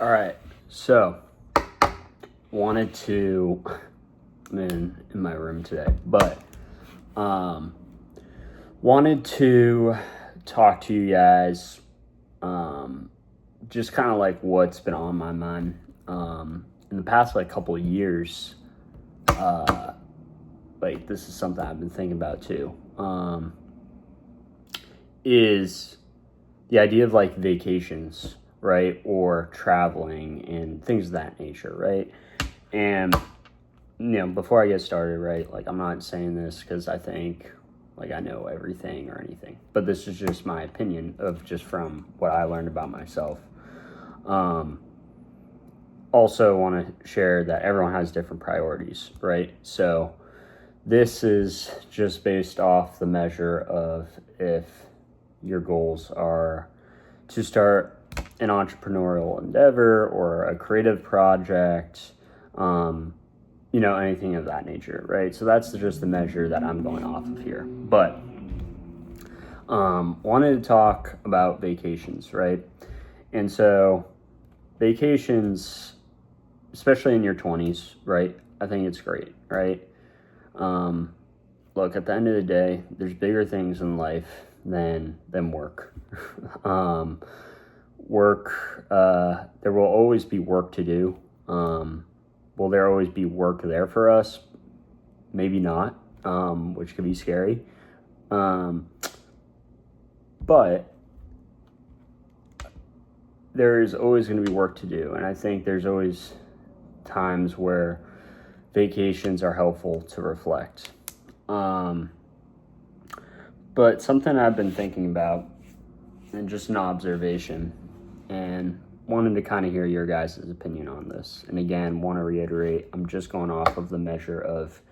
All right, so wanted to, I'm in my room today, but wanted to talk to you guys, just kind of like what's been on my mind in the past like couple of years. Like this is something I've been thinking about too. Is the idea of like vacations, right? Or traveling and things of that nature, right? And, before I get started, right? Like, I'm not saying this because I think like I know everything or anything, but this is just my opinion of just from what I learned about myself. Also want to share that everyone has different priorities, right? So this is just based off the measure of if your goals are to start an entrepreneurial endeavor or a creative project, anything of that nature, right? So that's just the measure that I'm going off of here. But wanted to talk about vacations, right? And so vacations, especially in your 20s, right? I think it's great, right? Look, at the end of the day, there's bigger things in life than work. There will always be work to do. Will there always be work there for us? Maybe not, which could be scary. But there is always going to be work to do. And I think there's always times where vacations are helpful to reflect. But something I've been thinking about, and just an observation, and wanted to kind of hear your guys' opinion on this. And again, want to reiterate, I'm just going off of the measure of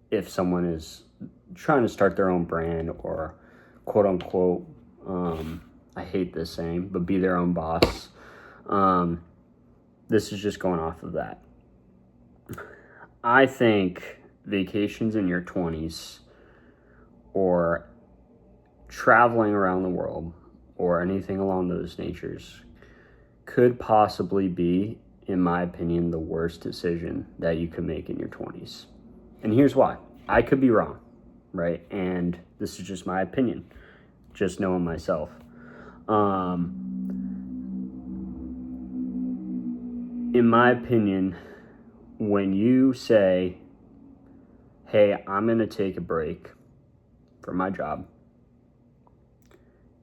if someone is trying to start their own brand or quote unquote, I hate this saying, but be their own boss. This is just going off of that. I think vacations in your 20s or traveling around the world or anything along those natures could possibly be, in my opinion, the worst decision that you could make in your 20s. And here's why. I could be wrong, right? And this is just my opinion, just knowing myself. In my opinion, when you say, hey, I'm going to take a break from my job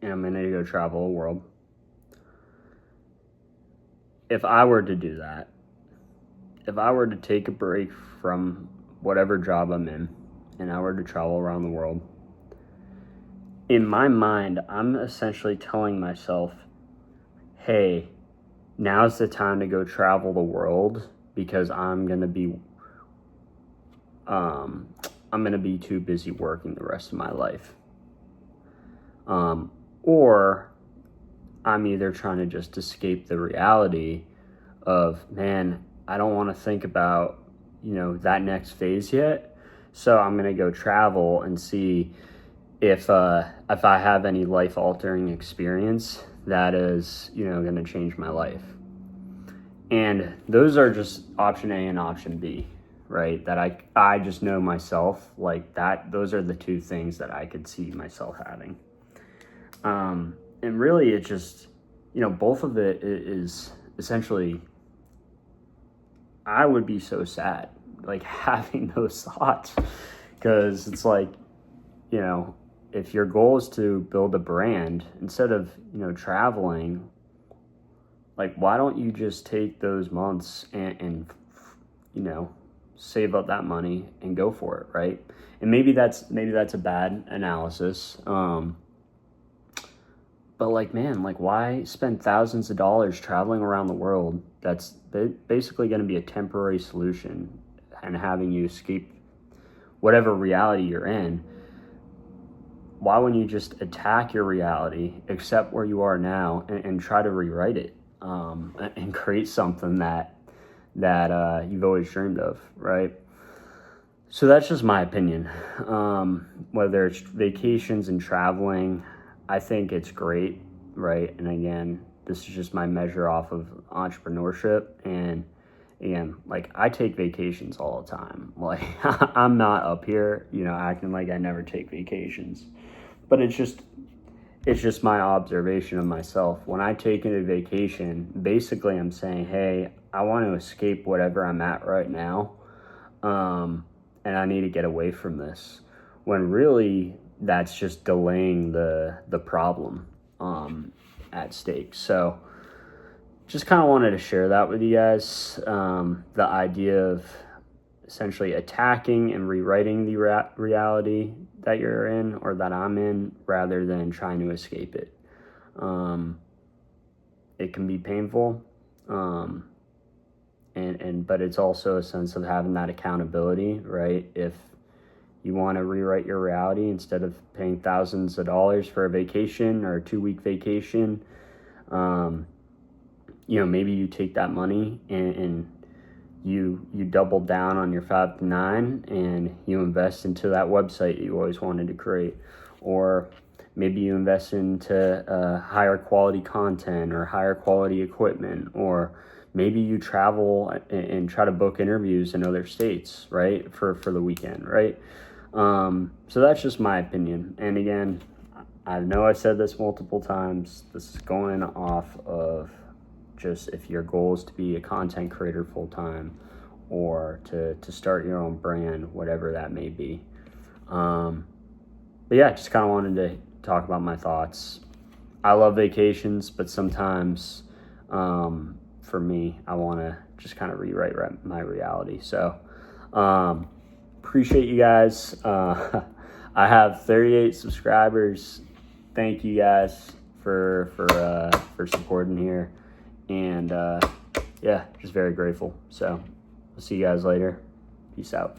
and I'm going to go travel the world, if I were to do that, if I were to take a break from whatever job I'm in and I were to travel around the world, in my mind, I'm essentially telling myself, hey, now's the time to go travel the world because I'm going to be too busy working the rest of my life. Or I'm either trying to just escape the reality of, man, I don't want to think about, that next phase yet. So I'm going to go travel and see if I have any life altering experience that is, going to change my life. And those are just option A and option B, right? That I just know myself like that. Those are the two things that I could see myself having. And really it just, both of it is essentially, I would be so sad, like having those thoughts, because it's like, if your goal is to build a brand instead of, traveling, like, why don't you just take those months and save up that money and go for it, right? And maybe that's a bad analysis. But like, man, like, why spend thousands of dollars traveling around the world? That's basically going to be a temporary solution and having you escape whatever reality you're in. Why wouldn't you just attack your reality, accept where you are now, and try to rewrite it, and create something that you've always dreamed of, right? So that's just my opinion. Whether it's vacations and traveling, I think it's great, right? And again, this is just my measure off of entrepreneurship. And again, like, I take vacations all the time. Like, I'm not up here, acting like I never take vacations. But it's just my observation of myself. When I take a vacation, basically I'm saying, hey, I want to escape whatever I'm at right now. And I need to get away from this. When really that's just delaying the problem at stake. So just kind of wanted to share that with you guys. The idea of essentially attacking and rewriting the reality that you're in or that I'm in, rather than trying to escape it. It can be painful, but it's also a sense of having that accountability, right? If you want to rewrite your reality, instead of paying thousands of dollars for a vacation or a 2-week vacation, maybe you take that money and you double down on your 5 to 9 and you invest into that website you always wanted to create. Or maybe you invest into higher quality content or higher quality equipment. Or maybe you travel and try to book interviews in other states, right, for the weekend, right? So that's just my opinion. And again, I know I said this multiple times. This is going off of just if your goal is to be a content creator full-time or to start your own brand, whatever that may be. But yeah, just kind of wanted to talk about my thoughts. I love vacations, but sometimes for me, I want to just kind of rewrite my reality. So appreciate you guys. I have 38 subscribers. Thank you guys for supporting here. And yeah, just very grateful. So I'll see you guys later. Peace out.